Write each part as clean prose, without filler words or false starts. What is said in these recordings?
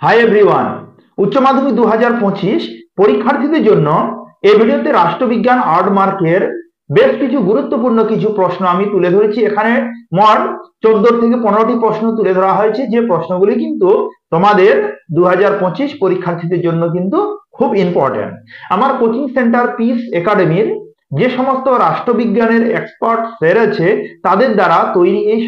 Hi everyone, উচ্চ মাধ্যমিক 2025 পরীক্ষার্থীদের জন্য এই ভিডিওতে রাষ্ট্রবিজ্ঞান 8 মার্কের বেশ কিছু গুরুত্বপূর্ণ কিছু প্রশ্ন আমি তুলে ধরেছি। এখানে মোট 14 থেকে 15টি প্রশ্ন তুলে ধরা হয়েছে, যে প্রশ্নগুলি কিন্তু তোমাদের 2025 পরীক্ষার্থীদের জন্য কিন্তু খুব ইম্পর্টেন্ট। আমার কোচিং সেন্টার পিস একাডেমির যে সমস্ত রাষ্ট্রবিজ্ঞানের এক্সপার্ট স্যার আছে তাদের দ্বারা তৈরি এই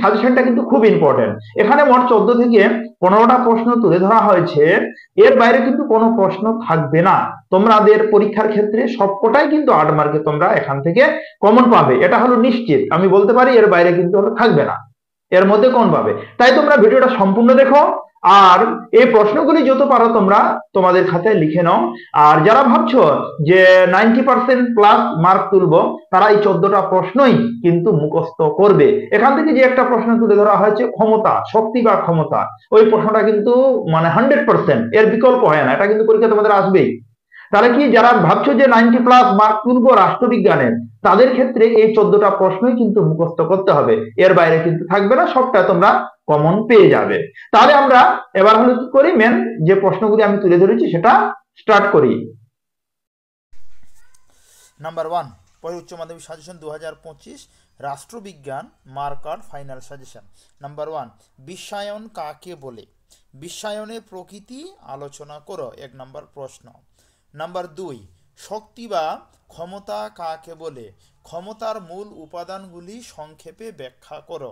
সাজেশনটা কিন্তু খুব ইম্পর্টেন্ট। এখানে মোট 14 থেকে 15টা প্রশ্ন তুলে ধরা হয়েছে, এর বাইরে কিন্তু কোনো প্রশ্ন থাকবে না। তোমাদের পরীক্ষার ক্ষেত্রে সবকটাই কিন্তু 8 মার্কে তোমরা এখান থেকে কমন পাবে, এটা হলো নিশ্চিত। আমি বলতে পারি এর বাইরে কিন্তু থাকবে না, এর মধ্যে কমন পাবে। তাই তোমরা ভিডিওটা সম্পূর্ণ দেখো, আর এই প্রশ্নগুলি যত পারো তোমরা তোমাদের খাতায় লিখে নাও। আর যারা ভাবছো যে 90% প্লাস মার্ক তুলবো, তারা এই 14টা প্রশ্নই কিন্তু মুখস্থ করবে। এখান থেকে যে একটা প্রশ্ন তুলে ধরা হয়েছে ক্ষমতা, শক্তি বা ক্ষমতা, ওই প্রশ্নটা কিন্তু মানে 100%, এর বিকল্প হয় না, এটা কিন্তু পরীক্ষা তোমাদের আসবেই। তাহলে কি যারা ভাবছো যে 90 প্লাস মার্ক তুলবো রাষ্ট্রবিজ্ঞানের, তাদের ক্ষেত্রে এই 14টা প্রশ্নই কিন্তু মুখস্থ করতে হবে, এর বাইরে কিন্তু থাকবে না, সবটা তোমরা কমন পেয়ে যাবে। তাহলে আমরা এবার হলো কি করি, মেন যে প্রশ্নগুলি আমি তুলে ধরেছি সেটা স্টার্ট করি। নাম্বার 1, উচ্চ মাধ্যমিক সাজেশন 2025 রাষ্ট্রবিজ্ঞান mark art final suggestion. Number 1, বিশ্বায়ন কাকে বলে? বিশ্বায়নের প্রকৃতি আলোচনা করো, 1 নম্বর প্রশ্ন। নাম্বার 2, শক্তি বা ক্ষমতা কাকে বলে? ক্ষমতার মূল উপাদানগুলি সংক্ষেপে ব্যাখ্যা করো।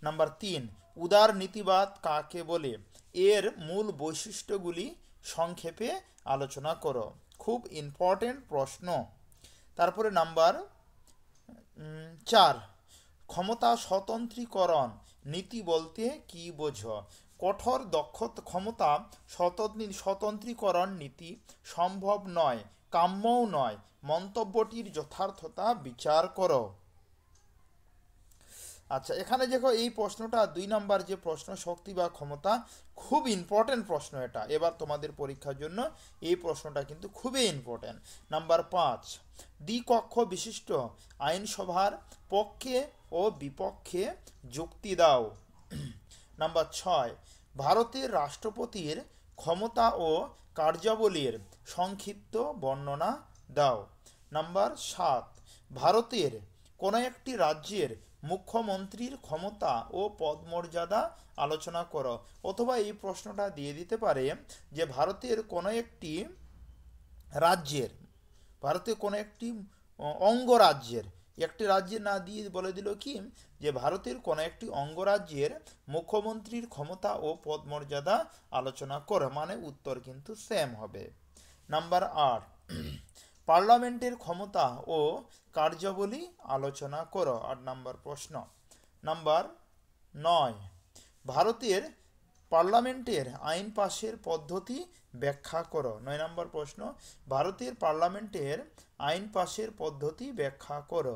নাম্বার 3, উদার নীতিবাদ কাকে বলে? এর মূল বৈশিষ্ট্যগুলি সংক্ষেপে আলোচনা করো। খুব ইম্পর্টেন্ট প্রশ্ন। তারপরে নাম্বার 4, ক্ষমতা স্বতন্ত্রীকরণ নীতি বলতে কি বোঝো? কঠোর ক্ষমতা স্বতন্ত্রীকরণ নীতি সম্ভব নয়, কাম্যও নয়, মন্তব্যটির যথার্থতা বিচার করো। আচ্ছা, এখানে দেখো এই প্রশ্নটা 2 নম্বর যে প্রশ্ন, শক্তি বা ক্ষমতা, খুব ইম্পর্টেন্ট প্রশ্ন এটা। এবার তোমাদের পরীক্ষার জন্য এই প্রশ্নটা কিন্তু খুবই ইম্পর্টেন্ট। নাম্বার 5, দ্বিকক্ষ বিশিষ্ট আইনসভার পক্ষে ও বিপক্ষে যুক্তি দাও। নাম্বার 6, ভারতের রাষ্ট্রপতির ক্ষমতা ও কার্যাবলীর সংক্ষিপ্ত বর্ণনা দাও। নাম্বার 7, ভারতের কোনো একটি রাজ্যের মুখ্যমন্ত্রীর ক্ষমতা ও পদমর্যাদা আলোচনা করো। অথবা এই প্রশ্নটা দিয়ে দিতে পারে যে ভারতের কোনো একটি অঙ্গরাজ্যের, একটি রাজ্যের না দিয়ে বলে দিল কি যে ভারতের কোনো একটি অঙ্গরাজ্যের মুখ্যমন্ত্রীর ক্ষমতা ও পদমর্যাদা আলোচনা করো, মানে উত্তর কিন্তু সেম হবে। নাম্বার 8, পার্লামেন্টের ক্ষমতা ও কার্যাবলী আলোচনা করো, 8 নম্বর প্রশ্ন। নাম্বার 9, ভারতের পার্লামেন্টের আইন পাশের পদ্ধতি ব্যাখ্যা করো, 9 নম্বর প্রশ্ন। ভারতের পার্লামেন্টের আইন পাশের পদ্ধতি ব্যাখ্যা করো।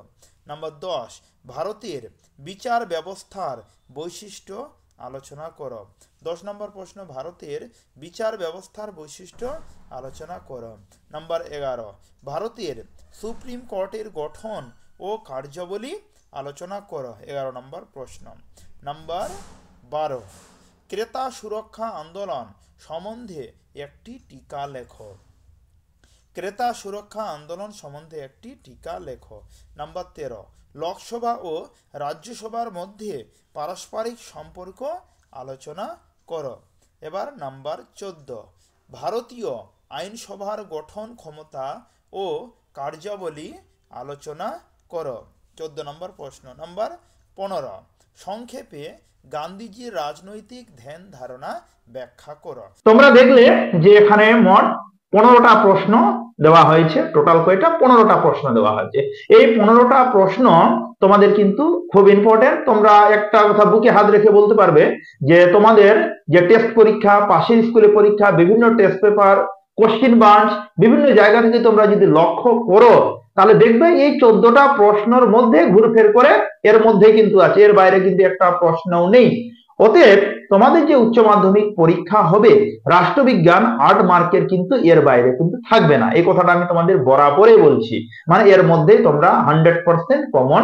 নাম্বার 10, ভারতের বিচার ব্যবস্থার বৈশিষ্ট্য আলোচনা করো, 10 নম্বর প্রশ্ন। ভারতের বিচার ব্যবস্থার বৈশিষ্ট্য আলোচনা করো। নাম্বার 11, ভারতের সুপ্রিম কোর্টের গঠন ও কার্যাবলী আলোচনা করো, 11 নম্বর প্রশ্ন। নাম্বার 12, ক্রেতা সুরক্ষা আন্দোলন সম্বন্ধে একটি টীকা লেখো। ক্রেতা সুরক্ষা আন্দোলন সম্বন্ধে একটি টীকা লেখো। নাম্বার 13, লোকসভা ও রাজ্যসভার মধ্যে পারস্পরিক সম্পর্ক আলোচনা করো। এবার নাম্বার 14, ভারতীয় আইনসভার গঠন, ক্ষমতা ও কার্যাবলী আলোচনা করো, 14 নম্বর প্রশ্ন। নাম্বার 15, সংক্ষেপে গান্ধীজির রাজনৈতিক ধ্যান ধারণা ব্যাখ্যা করো। তোমরা দেখলে যে এখানে মোট 15টা প্রশ্ন দেওয়া হয়েছে। টোটাল কয়টা? 15টা প্রশ্ন দেওয়া হয়েছে। এই 15টা প্রশ্ন তোমাদের কিন্তু খুব ইম্পর্টেন্ট। তোমরা একটা কথা বুকে হাত রেখে বলতে পারবে যে তোমাদের যে টেস্ট পরীক্ষা, পাশের স্কুলে পরীক্ষা, বিভিন্ন টেস্ট পেপার, কোশ্চিন বাঞ্চ, বিভিন্ন জায়গা থেকে তোমরা যদি লক্ষ্য করো, তাহলে দেখবে এই 14টা প্রশ্নের মধ্যে ঘুরফের করে এর মধ্যে কিন্তু আছে, এর বাইরে কিন্তু একটা প্রশ্নও নেই। অতএব তোমাদের যে উচ্চ মাধ্যমিক পরীক্ষা হবে রাষ্ট্রবিজ্ঞান 8 মার্কের কিন্তু এর বাইরে কিন্তু থাকবে না, এই কথাটা আমি তোমাদের বরাবরই বলছি। মানে এর মধ্যে তোমরা 100% কমন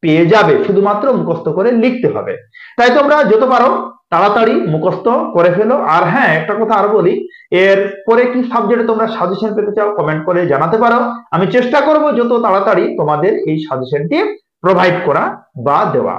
পেয়ে যাবে, শুধুমাত্র মুখস্থ করে লিখতে হবে। তাই তোমরা যত পারো তাড়াতাড়ি মুখস্থ করে ফেলো। আর হ্যাঁ, একটা কথা আর বলি, এর পরে কি সাবজেক্টে তোমরা সাজেশন পেতে চাও কমেন্ট করে জানাতে পারো। আমি চেষ্টা করব যত তাড়াতাড়ি তোমাদের এই সাজেশনটি প্রোভাইড করা বা দেওয়া।